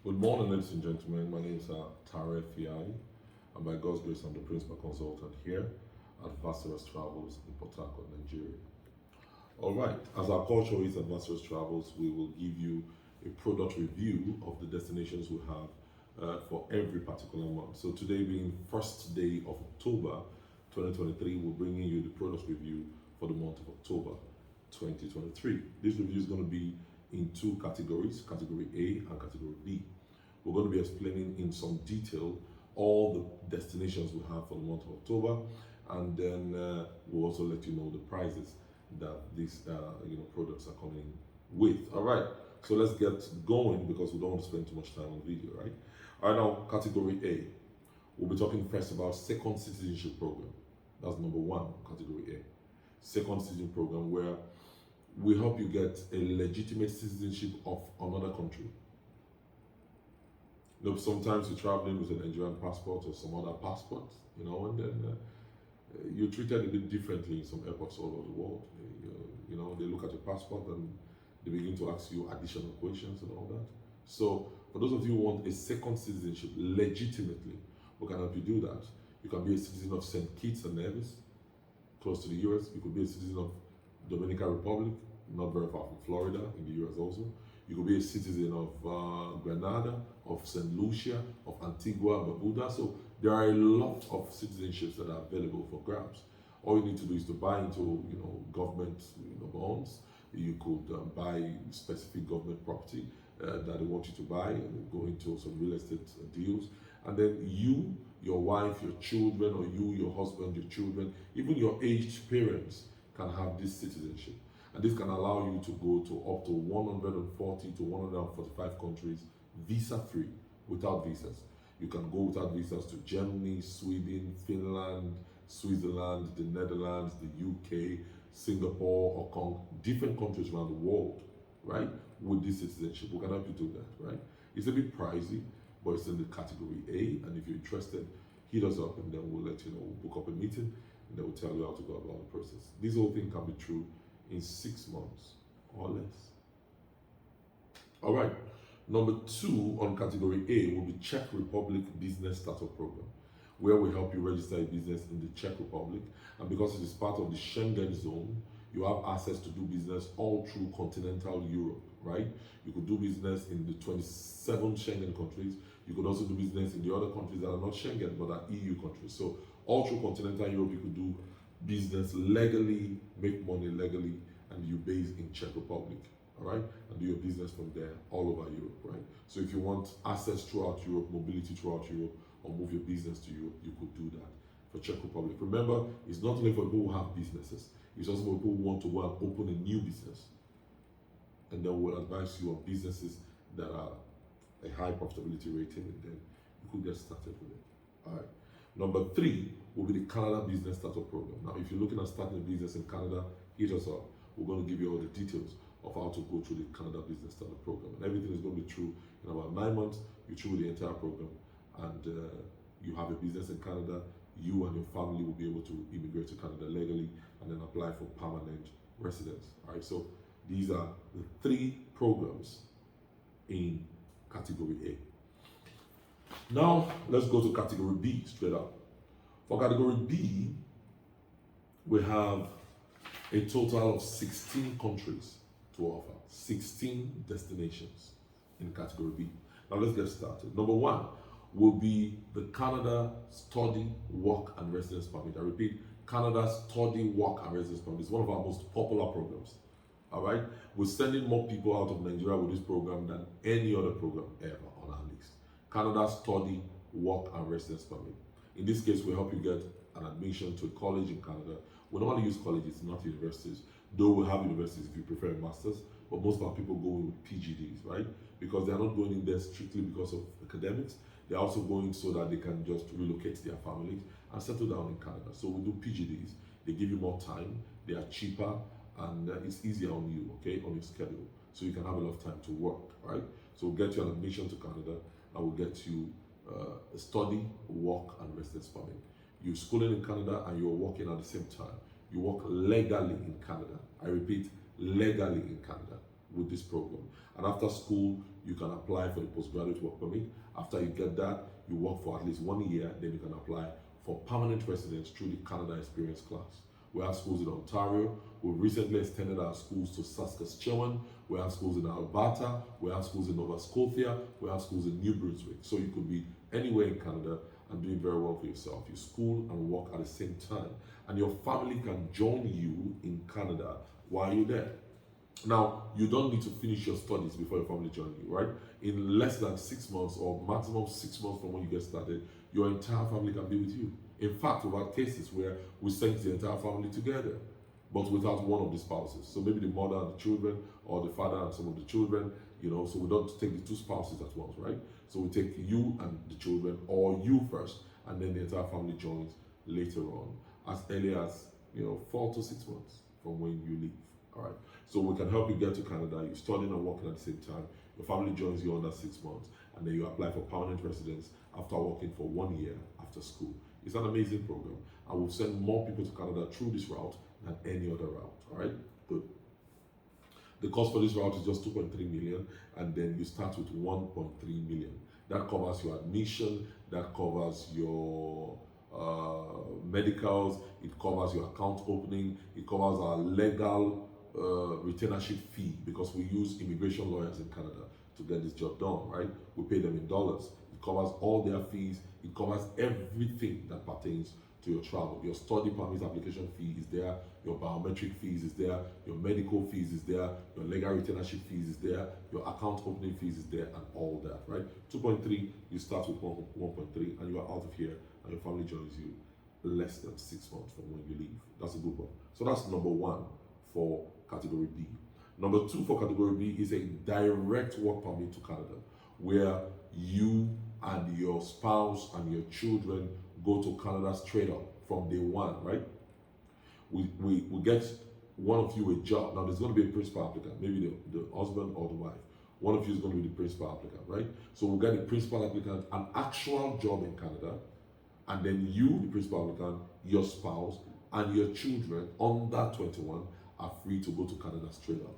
Good morning, ladies and gentlemen. My name is Tare Fiai, and by God's grace, I'm the principal consultant here at Vasteras Travels in Port Harcourt, Nigeria. All right, as our culture is at Vasteras Travels, we will give you a product review of the destinations we have for every particular month. So today being first day of October 2023, we're bringing you the product review for the month of October 2023. This review is going to be in two categories, category A and category B. We're going to be explaining in some detail all the destinations we have for the month of October, and then we'll also let you know the prices that these products are coming with. All right, so let's get going because we don't want to spend too much time on video, right? All right, now category A. We'll be talking first about second citizenship program. That's number one, category A. Second citizenship program where we help you get a legitimate citizenship of another country. You know, sometimes you're traveling with a Nigerian passport or some other passport, and then you're treated a bit differently in some airports all over the world. They look at your passport and they begin to ask you additional questions and all that. So, for those of you who want a second citizenship legitimately, we can help you do that. You can be a citizen of St. Kitts and Nevis, close to the US. You could be a citizen of Dominican Republic, not very far from Florida, in the US also. You could be a citizen of Grenada, of St. Lucia, of Antigua, Barbuda. So there are a lot of citizenships that are available for grabs. All you need to do is to buy into, government, bonds. You could buy specific government property that they want you to buy, and go into some real estate deals. And then you, your wife, your children, or you, your husband, your children, even your aged parents can have this citizenship. And this can allow you to go to up to 140 to 145 countries visa-free, without visas. You can go without visas to Germany, Sweden, Finland, Switzerland, the Netherlands, the UK, Singapore, Hong Kong, different countries around the world, right? With this citizenship, we can help you do that, right? It's a bit pricey, but it's in the category A. And if you're interested, hit us up and then we'll let you know. We'll book up a meeting and then we'll tell you how to go about the process. This whole thing can be true in 6 months or less. All right. Number two on category A will be Czech Republic Business Startup Program, where we help you register a business in the Czech Republic. And because it is part of the Schengen zone, you have access to do business all through continental Europe, right? You could do business in the 27 Schengen countries. You could also do business in the other countries that are not Schengen but are EU countries. So all through continental Europe, you could do business legally, make money legally, and you base in Czech Republic, all right? And do your business from there all over Europe, right? So if you want access throughout Europe, mobility throughout Europe, or move your business to Europe, you could do that for Czech Republic. Remember, it's not only for people who have businesses, it's also for people who want to go and open a new business. And then we'll advise you on businesses that are a high profitability rating, and then you could get started with it. All right. Number three will be the Canada Business Startup Program. Now, if you're looking at starting a business in Canada, hit us up. We're going to give you all the details of how to go through the Canada Business Startup Program. And everything is going to be through in about 9 months. You're through the entire program, and you have a business in Canada. You and your family will be able to immigrate to Canada legally and then apply for permanent residence. All right, so these are the 3 programs in category A. Now, let's go to category B straight up. For category B, we have a total of 16 countries to offer, 16 destinations in category B. Now, let's get started. Number 1 will be the Canada Study, Work and Residence Permit. I repeat, Canada Study, Work and Residence Permit is one of our most popular programs. All right, we're sending more people out of Nigeria with this program than any other program ever on our list. Canada Study, Work and Residence Permit. In this case, we help you get an admission to a college in Canada. We normally use colleges, not universities, though we have universities if you prefer a master's, but most of our people go with PGDs, right? Because they're not going in there strictly because of academics. They're also going so that they can just relocate their families and settle down in Canada. So we do PGDs. They give you more time, they are cheaper, and it's easier on you, okay, on your schedule. So you can have a lot of time to work, right? So we'll get you an admission to Canada, and we'll get you a study, work, and residence permit. You're schooling in Canada and you're working at the same time. You work legally in Canada. I repeat, legally in Canada. with this program. And after school, you can apply for the postgraduate work permit. After you get that, you work for at least 1 year, then you can apply for permanent residence through the Canada Experience class. We have schools in Ontario. We've recently extended our schools to Saskatchewan. We have schools in Alberta. We have schools in Nova Scotia. We have schools in New Brunswick. So you could be anywhere in Canada and doing very well for yourself. You school and work at the same time. And your family can join you in Canada while you're there. Now, you don't need to finish your studies before your family joins you, right? In less than 6 months or maximum 6 months from when you get started, your entire family can be with you. In fact, we've had cases where we sent the entire family together, but without one of the spouses. So maybe the mother and the children, or the father and some of the children, so we don't take the two spouses at once, right? So we take you and the children, or you first, and then the entire family joins later on, as early as 4 to 6 months from when you leave. All right. So we can help you get to Canada. You're studying and working at the same time. Your family joins you under 6 months, and then you apply for permanent residence after working for 1 year after school. It's an amazing program. I will send more people to Canada through this route than any other route. All right. Good. The cost for this route is just 2.3 million, and then you start with 1.3 million. That covers your admission, that covers your medicals, it covers your account opening, it covers our legal retainership fee, because we use immigration lawyers in Canada to get this job done, right? We pay them in dollars. It covers all their fees. It covers everything that pertains to your travel. Your study permit application fee is there, your biometric fees is there, your medical fees is there, your legal retainership fees is there, your account opening fees is there, and all that, right? 2.3, you start with 1.3, and you are out of here, and your family joins you less than 6 months from when you leave. That's a good one. So that's number 1 for category B. Number 2 for category B is a direct work permit to Canada, where you and your spouse and your children go to Canada straight up from day 1, right? We get one of you a job. Now there's going to be a principal applicant, maybe the husband or the wife. One of you is going to be the principal applicant, right? So we'll get the principal applicant an actual job in Canada, and then you, the principal applicant, your spouse, and your children under 21 are free to go to Canada straight up.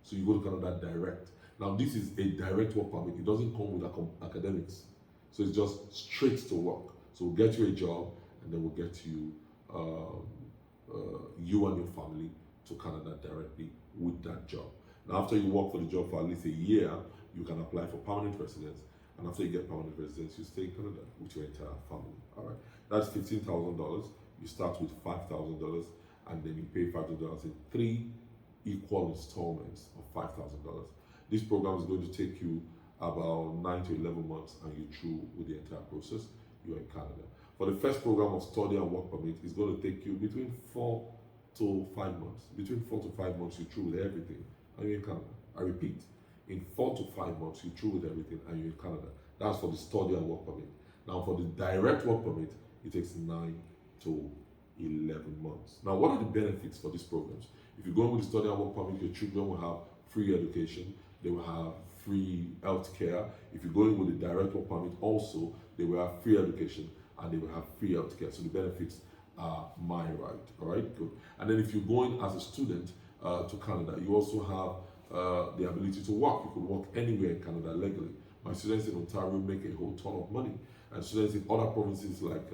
So you go to Canada direct. Now this is a direct work permit. It doesn't come with academics. So it's just straight to work. So we'll get you a job, and then we'll get you, you and your family to Canada directly with that job. Now after you work for the job for at least a year, you can apply for permanent residence. And after you get permanent residence, you stay in Canada with your entire family. All right, that's $15,000. You start with $5,000, and then you pay $5,000 in 3 equal installments of $5,000. This program is going to take you about 9 to 11 months, and you're through with the entire process. You're in Canada. For the first program of study and work permit, it's going to take you between 4 to 5 months. Between 4 to 5 months, you're through with everything, and you're in Canada. I repeat, in 4 to 5 months, you're through with everything, and you're in Canada. That's for the study and work permit. Now, for the direct work permit, it takes 9 to 11 months. Now, what are the benefits for these programs? If you're going with the study and work permit, your children will have free education. They will have free health care. If you're going with the direct work permit, also, they will have free education and they will have free health care. So the benefits are my right. All right, good. And then if you're going as a student to Canada, you also have the ability to work. You could work anywhere in Canada legally. My students in Ontario make a whole ton of money. And students in other provinces like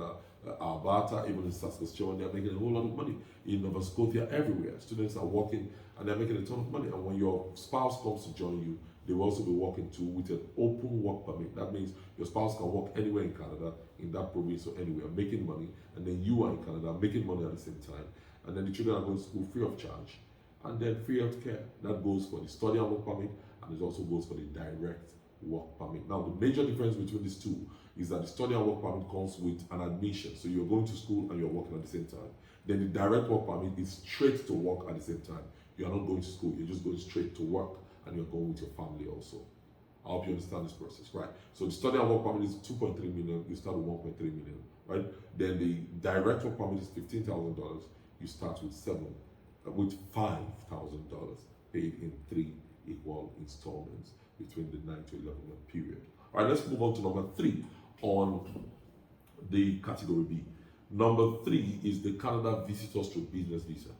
Alberta, even in Saskatchewan, they're making a whole lot of money. In Nova Scotia, everywhere, students are working and they're making a ton of money. And when your spouse comes to join you, they will also be working too with an open work permit. That means your spouse can work anywhere in Canada, in that province or anywhere, making money. And then you are in Canada, making money at the same time. And then the children are going to school free of charge. And then free health care. That goes for the study and work permit, and it also goes for the direct work permit. Now, the major difference between these two is that the study and work permit comes with an admission. So you're going to school and you're working at the same time. Then the direct work permit is straight to work at the same time. You are not going to school, you're just going straight to work, and you're going with your family also. I hope you understand this process, right? So the study and work permit is 2.3 million, you start with 1.3 million, right? Then the direct work permit is $15,000, you start with $5,000 paid in 3 equal installments between the 9 to 11 month period. All right, let's move on to number 3 on the category B. Number 3 is the Canada Visitors to Business Visa.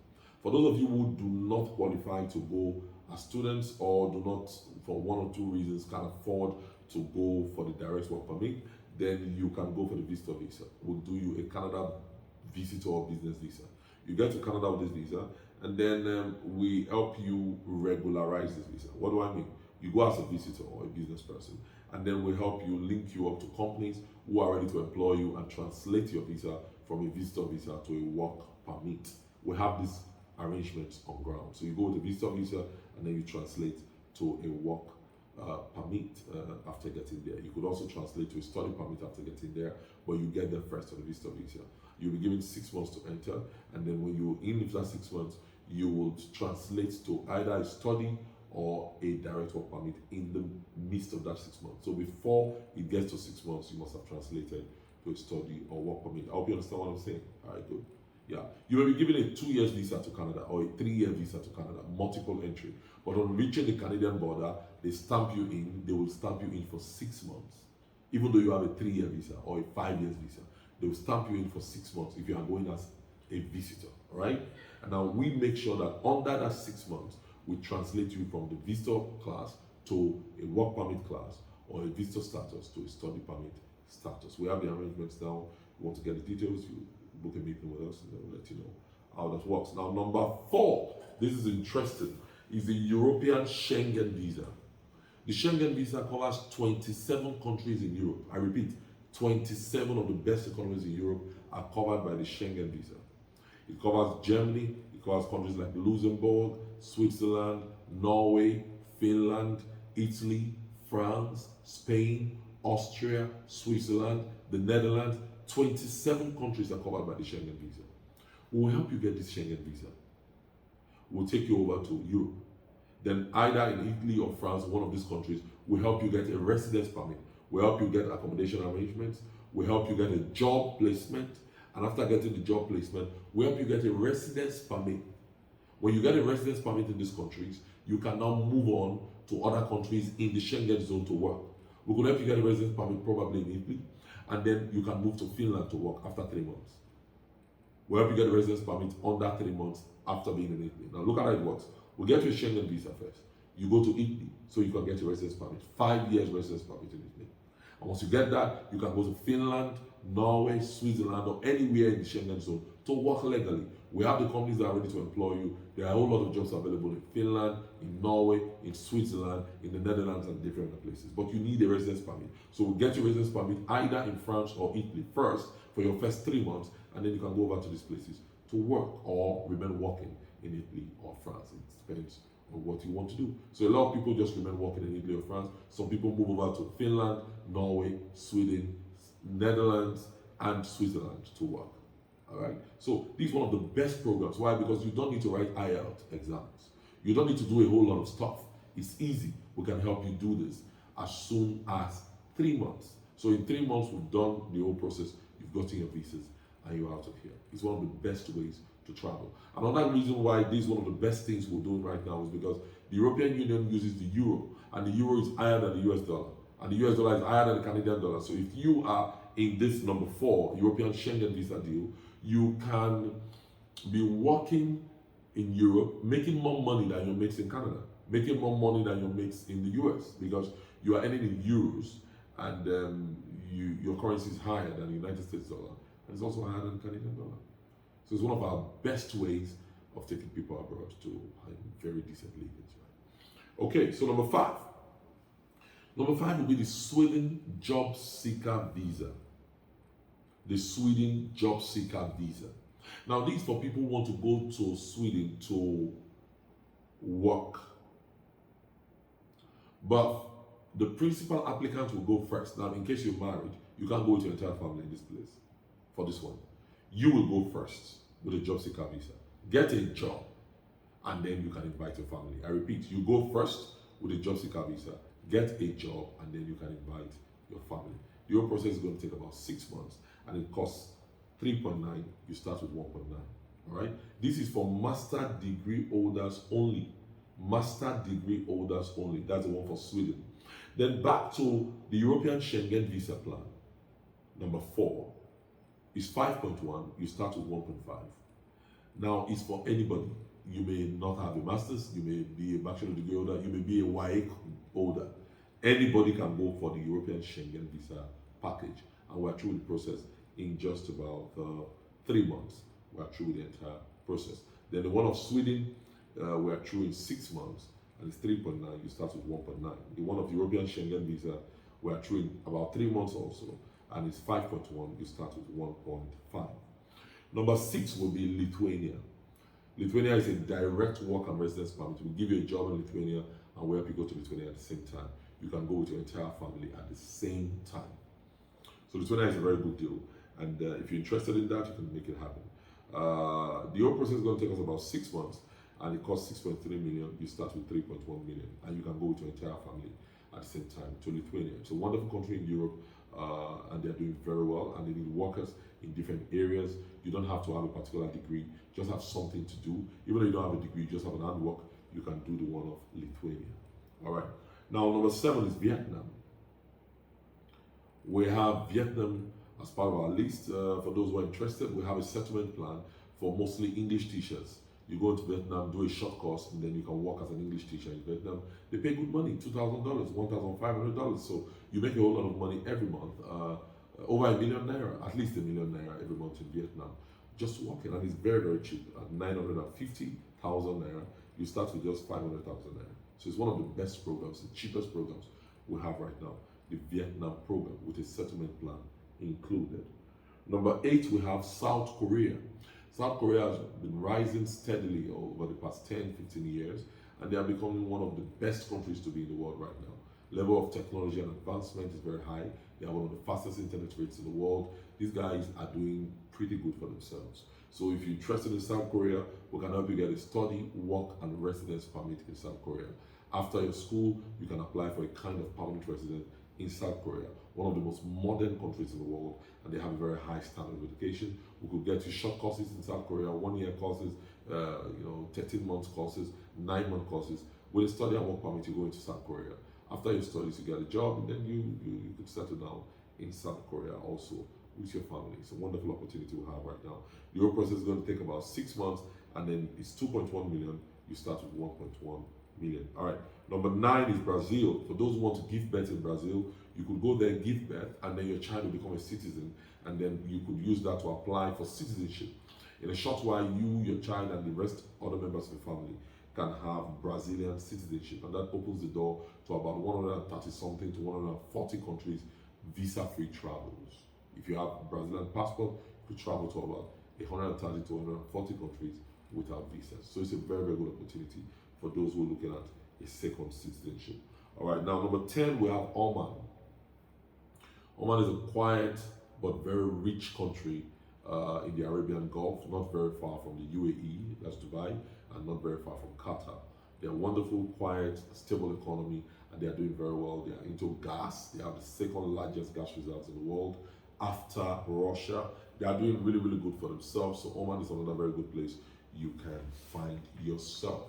For those of you who do not qualify to go as students or do not, for one or two reasons, can afford to go for the direct work permit, then you can go for the visitor visa. We'll do you a Canada visitor or business visa. You get to Canada with this visa, and then we help you regularize this visa. What do I mean? You go as a visitor or a business person, and then we help you link you up to companies who are ready to employ you and translate your visa from a visitor visa to a work permit. We have these arrangements on ground. So you go with a visitor visa, and then you translate to a work permit after getting there. You could also translate to a study permit after getting there, but you get there first on the visitor visa. You'll be given 6 months to enter, and then when you're in that 6 months, you will translate to either a study or a direct work permit in the midst of that 6 months. So before it gets to 6 months, you must have translated to a study or work permit. I hope you understand what I'm saying. All right, good. Yeah, you will be given a 2 years visa to Canada or a 3-year visa to Canada, multiple entry. But on reaching the Canadian border, they stamp you in. They will stamp you in for 6 months, even though you have a 3-year visa or a 5 years visa. They will stamp you in for 6 months if you are going as a visitor. All right. And now we make sure that under that 6 months, we translate you from the visitor class to a work permit class or a visitor status to a study permit status. We have the arrangements now. You want to get the details, you book a meeting with us and then we'll let you know how that works. Now, number 4, this is interesting, is the European Schengen visa. The Schengen visa covers 27 countries in Europe. I repeat, 27 of the best economies in Europe are covered by the Schengen visa. It covers Germany, it covers countries like Luxembourg, Switzerland, Norway, Finland, Italy, France, Spain, Austria, Switzerland, the Netherlands. 27 countries are covered by the Schengen visa. We'll help you get this Schengen visa. We'll take you over to Europe. Then either in Italy or France, one of these countries, we'll help you get a residence permit. We'll help you get accommodation arrangements. We'll help you get a job placement. And after getting the job placement, we'll help you get a residence permit. When you get a residence permit in these countries, you can now move on to other countries in the Schengen zone to work. We could help you get a residence permit probably in Italy, and then you can move to Finland to work after 3 months. We'll help you get a residence permit under 3 months after being in Italy. Now look at how it works. We'll get you a Schengen visa first. You go to Italy so you can get your residence permit. 5 years residence permit in Italy. And once you get that, you can go to Finland, Norway, Switzerland, or anywhere in the Schengen zone to work legally. We have the companies that are ready to employ you. There are a whole lot of jobs available in Finland, in Norway, in Switzerland, in the Netherlands, and different other places. But you need a residence permit. So we'll get your residence permit either in France or Italy first for your first 3 months, and then you can go over to these places to work or remain working in Italy or France. It depends on what you want to do. So a lot of people just remain working in Italy or France. Some people move over to Finland, Norway, Sweden, Netherlands, and Switzerland to work. All right. So this is one of the best programs. Why? Because you don't need to write IELTS exams. You don't need to do a whole lot of stuff. It's easy. We can help you do this as soon as 3 months. So in 3 months, we've done the whole process. You've gotten your visas and you're out of here. It's one of the best ways to travel. Another reason why this is one of the best things we're doing right now is because the European Union uses the euro, and the euro is higher than the US dollar, and the US dollar is higher than the Canadian dollar. So if you are in this number 4 European Schengen visa deal, you can be working in Europe, making more money than you make in Canada, making more money than you make in the US, because you are earning in euros, and your currency is higher than the United States dollar, and it's also higher than the Canadian dollar. So it's one of our best ways of taking people abroad to very decent livings. Right? Okay, so number 5. Number 5 will be the Sweden Job Seeker Visa. The Sweden Job Seeker Visa. Now, this is for people who want to go to Sweden to work. But the principal applicant will go first. Now, in case you're married, you can't go with your entire family in this place for this one. You will go first with a job seeker visa. Get a job, and then you can invite your family. I repeat, you go first with a job seeker visa, get a job, and then you can invite your family. The whole process is going to take about 6 months, and it costs 3.9. You start with 1.9. All right. This is for master degree holders only. Master degree holders only. That's the one for Sweden. Then back to the European Schengen visa plan. Number 4 is 5.1. You start with 1.5. Now it's for anybody. You may not have a master's, you may be a bachelor degree holder, you may be a YA holder. Anybody can go for the European Schengen visa package, and we're through the process in just about 3 months. We're through the entire process. Then the one of Sweden, we're through in 6 months, and it's 3.9. You start with 1.9. The one of the European Schengen visa, we're through in about 3 months also, and it's 5.1. You start with 1.5. Number 6 will be Lithuania. Lithuania is a direct work and residence permit. We give you a job in Lithuania, and we help you go to Lithuania at the same time. You can go with your entire family at the same time. So Lithuania is a very good deal, and if you're interested in that, you can make it happen. The whole process is going to take us about 6 months, and it costs 6.3 million. You start with 3.1 million, and you can go with your entire family at the same time to Lithuania. It's a wonderful country in Europe, and they're doing very well, and they need workers in different areas. You don't have to have a particular degree, just have something to do. Even though you don't have a degree, you just have an handwork, you can do the one of Lithuania. All right. Now, number 7 is Vietnam. We have Vietnam as part of our list. For those who are interested, we have a settlement plan for mostly English teachers. You go to Vietnam, do a short course, and then you can work as an English teacher in Vietnam. They pay good money, $2,000, $1,500. So you make a whole lot of money every month. Over $1 million naira, at least $1 million naira every month in Vietnam. Just working, and it's very, very cheap. At 950,000 naira, you start with just 500,000 naira. So it's one of the best programs, the cheapest programs we have right now, the Vietnam program with a settlement plan included. Number 8, we have South Korea. South Korea has been rising steadily over the past 10, 15 years, and they are becoming one of the best countries to be in the world right now. Level of technology and advancement is very high. They are one of the fastest internet rates in the world. These guys are doing pretty good for themselves. So if you're interested in South Korea, we can help you get a study, work, and residence permit in South Korea. After your school, you can apply for a kind of permanent resident in South Korea, one of the most modern countries in the world, and they have a very high standard of education. We could get you short courses in South Korea, 1-year courses, 13-month courses, 9-month courses. With a study and work permit, you go into South Korea. After your studies, you get a job, and then you could settle down in South Korea also with your family. It's a wonderful opportunity we have right now. The whole process is going to take about 6 months, and then it's 2.1 million. You start with 1.1 million. All right. Number 9 is Brazil. For those who want to give birth in Brazil, you could go there, give birth, and then your child will become a citizen, and then you could use that to apply for citizenship. In a short while, you, your child, and the rest other members of the family can have Brazilian citizenship, and that opens the door to about 130 something to 140 countries visa-free travels. If you have a Brazilian passport, you could travel to about 130 to 140 countries without visas. So it's a very, very good opportunity for those who are looking at a second citizenship. All right, now number 10, we have Oman. Oman is a quiet but very rich country in the Arabian Gulf, not very far from the UAE, that's Dubai, and not very far from Qatar. They're a wonderful, quiet, stable economy, and they are doing very well. They are into gas. They have the second largest gas reserves in the world after Russia. They are doing really, really good for themselves. So Oman is another very good place you can find yourself.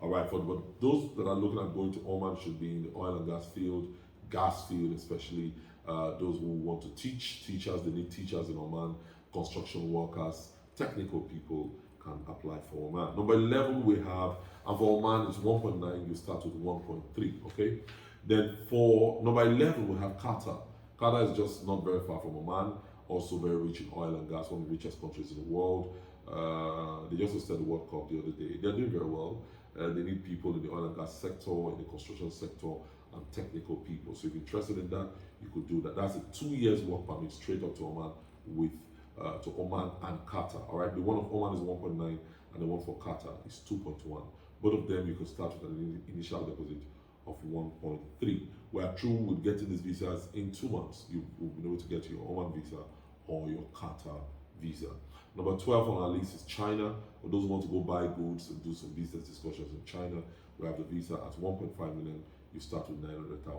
All right, but those that are looking at going to Oman should be in the oil and gas field especially. Those who want to teach, teachers, they need teachers in Oman, construction workers, technical people can apply for Oman. Number 11 we have, and for Oman it's 1.9, you start with 1.3, okay? Then for number 11 we have Qatar. Qatar is just not very far from Oman, also very rich in oil and gas, one of the richest countries in the world. They just hosted the World Cup the other day. They're doing very well. They need people in the oil and gas sector, in the construction sector, and technical people. So if you're interested in that, you could do that. That's a 2 years work permit straight up to Oman to Oman and Qatar. All right, the one of Oman is 1.9, and the one for Qatar is 2.1. Both of them you can start with an initial deposit of 1.3. We are through with getting these visas in 2 months. You will be able to get your Oman visa or your Qatar visa. Number 12 on our list is China. For those who want to go buy goods and do some business discussions in China, we have the visa at 1.5 million. You start with 900,000,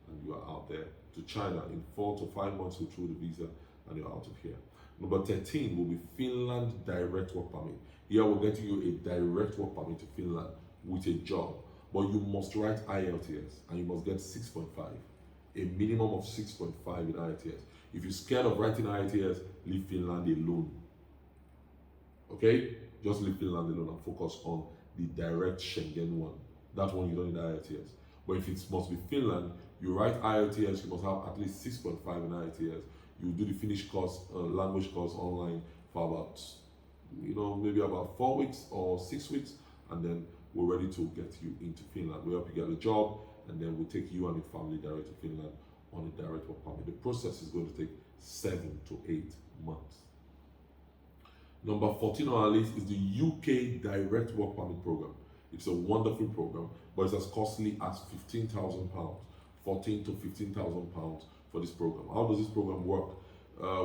and you are out there to China. In 4 to 5 months, you're through the visa, and you're out of here. Number 13 will be Finland direct work permit. Here we're getting you a direct work permit to Finland with a job, but you must write IELTS, and you must get 6.5, a minimum of 6.5 in IELTS. If you're scared of writing IELTS, leave Finland alone. Okay? just leave Finland alone and focus on the direct Schengen one. That one you don't need IELTS. But if it must be Finland, you write IELTS, you must have at least 6.5 in IELTS. You do the Finnish course, language course online for about, maybe about 4 weeks or 6 weeks, and then we're ready to get you into Finland. We help you get a job, and then we'll take you and your family direct to Finland on a direct work permit. The process is going to take 7 to 8 months. Number 14 on our list is the UK Direct Work Permit Program. It's a wonderful program, but it's as costly as £15,000, 14 to £15,000 for this program. How does this program work?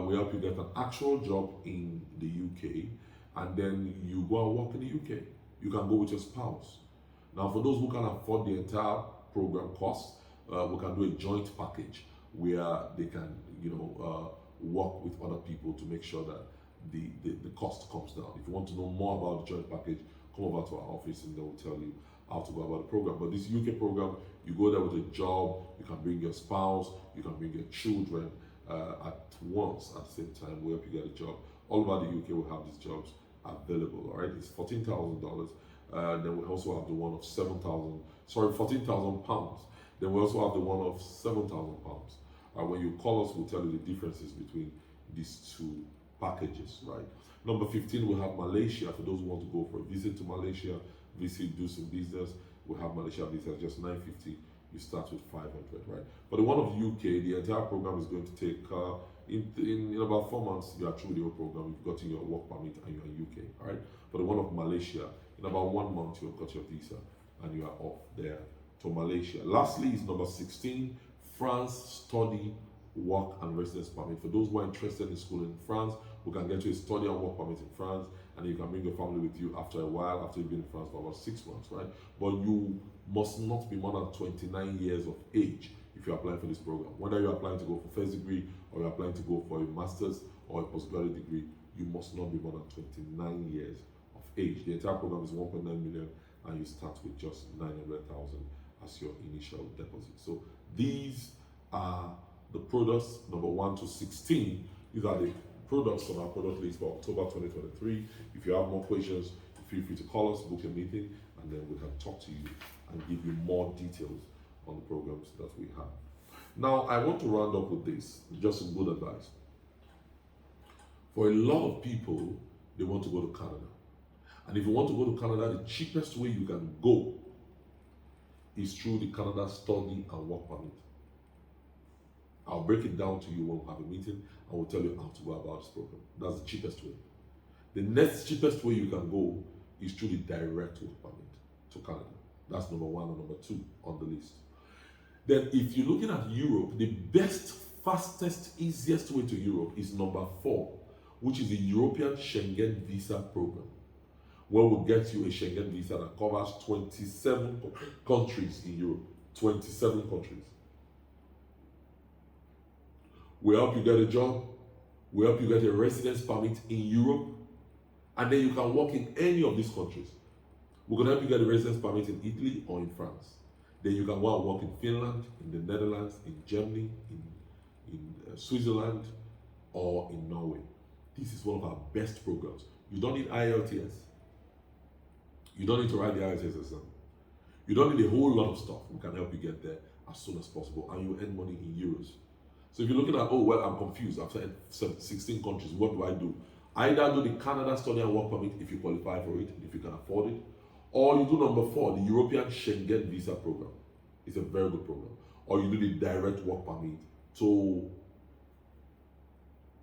We help you get an actual job in the UK, and then you go and work in the UK. You can go with your spouse. Now, for those who can afford the entire program cost, we can do a joint package where they can, work with other people to make sure that the cost comes down. If you want to know more about the joint package, come over to our office and they will tell you how to go about the program. But this UK program, you go there with a job, you can bring your spouse, you can bring your children at once at the same time. We help you get a job. All over the UK we have these jobs available. All right, it's $14,000. Then we also have the one of £14,000. Then we also have the one of £7,000. When you call us, we'll tell you the differences between these two packages, right? Number 15, we have Malaysia. For those who want to go for a visit to Malaysia, do some business. We have Malaysia visa just $950. You start with $500, right? For the one of UK, the entire program is going to take in about 4 months. You are through the whole program. You've gotten your work permit and you're in UK, all right? For the one of Malaysia, in about 1 month you've got your visa and you are off there to Malaysia. Lastly is number 16, France Study, Work and Residence Permit. For those who are interested in school in France, we can get you a study and work permit in France, and you can bring your family with you after a while, after you've been in France for about 6 months, right? But you must not be more than 29 years of age if you're applying for this program. Whether you're applying to go for first degree or you're applying to go for a master's or a postgraduate degree, you must not be more than 29 years of age. The entire program is 1.9 million, and you start with just 900,000 as your initial deposit. So these are the products, number 1 to 16. These are the products on our product list for October 2023. If you have more questions, feel free to call us, book a meeting, and then we can talk to you and give you more details on the programs that we have. Now, I want to round up with this, just some good advice. For a lot of people, they want to go to Canada. And if you want to go to Canada, the cheapest way you can go is through the Canada Study and Work Permit. I'll break it down to you when we have a meeting, and we'll tell you how to go about this program. That's the cheapest way. The next cheapest way you can go is through the direct work permit to Canada. That's number 1 and number 2 on the list. Then if you're looking at Europe, the best, fastest, easiest way to Europe is number 4, which is the European Schengen Visa Program, where we'll get you a Schengen visa that covers 27 countries in Europe. 27 countries. We help you get a job, we help you get a residence permit in Europe, and then you can work in any of these countries. We're going to help you get a residence permit in Italy or in France. Then you can go and work in Finland, in the Netherlands, in Germany, in Switzerland, or in Norway. This is one of our best programs. You don't need IELTS. You don't need to write the IELTS exam. You don't need a whole lot of stuff. We can help you get there as soon as possible, and you earn money in euros. So if you're looking at, I'm confused, after 16 countries, what do I do? Either do the Canada Study and Work Permit if you qualify for it, if you can afford it, or you do number 4, the European Schengen Visa Program. It's a very good program. Or you do the direct work permit to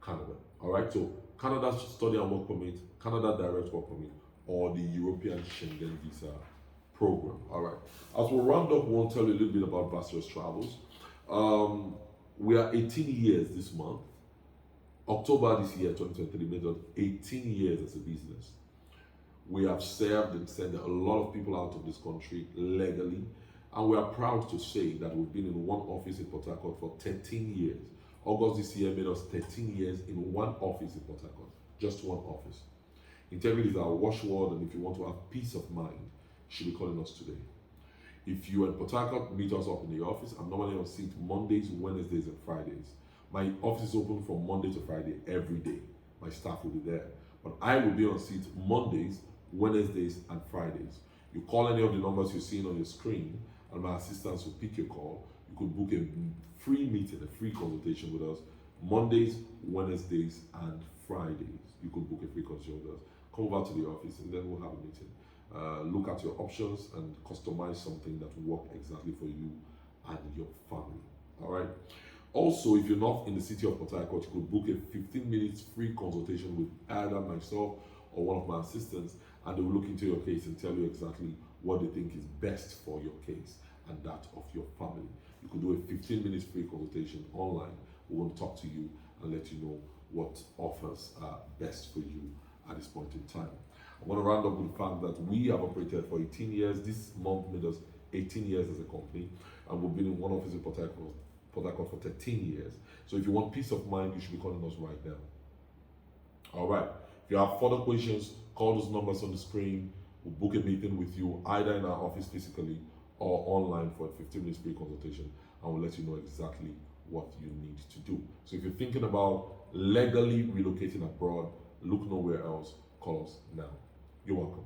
Canada. All right, so Canada Study and Work Permit, Canada Direct Work Permit, or the European Schengen Visa Program. All right, as we round up, we'll tell you a little bit about Vasteras Travels. We are 18 years this month. October this year, 2023, made us 18 years as a business. We have served and sent a lot of people out of this country legally, and we are proud to say that we've been in one office in Port Harcourt for 13 years. August this year made us 13 years in one office in Port Harcourt, just one office. Integrity is our watchword, and if you want to have peace of mind, you should be calling us today. If you are in Port Harcourt, meet us up in the office. I'm normally on seat Mondays, Wednesdays, and Fridays. My office is open from Monday to Friday every day. My staff will be there. But I will be on seat Mondays, Wednesdays, and Fridays. You call any of the numbers you're seeing on your screen, and my assistants will pick your call. You could book a free meeting, a free consultation with us Mondays, Wednesdays, and Fridays. You could book a free consultation with us. Come over to the office, and then we'll have a meeting. Look at your options and customize something that will work exactly for you and your family. All right. Also, if you're not in the city of Port Harcourt, you could book a 15 minutes free consultation with either myself or one of my assistants, and they will look into your case and tell you exactly what they think is best for your case and that of your family. You could do a 15 minutes free consultation online. We want to talk to you and let you know what offers are best for you at this point in time. I want to round up with the fact that we have operated for 18 years. This month made us 18 years as a company, and we've been in one office in Port Harcourt for 13 years. So if you want peace of mind, you should be calling us right now. All right. If you have further questions, call those numbers on the screen. We'll book a meeting with you either in our office physically or online for a 15 minutes free consultation, and we'll let you know exactly what you need to do. So if you're thinking about legally relocating abroad, look nowhere else. Call us now. You're welcome.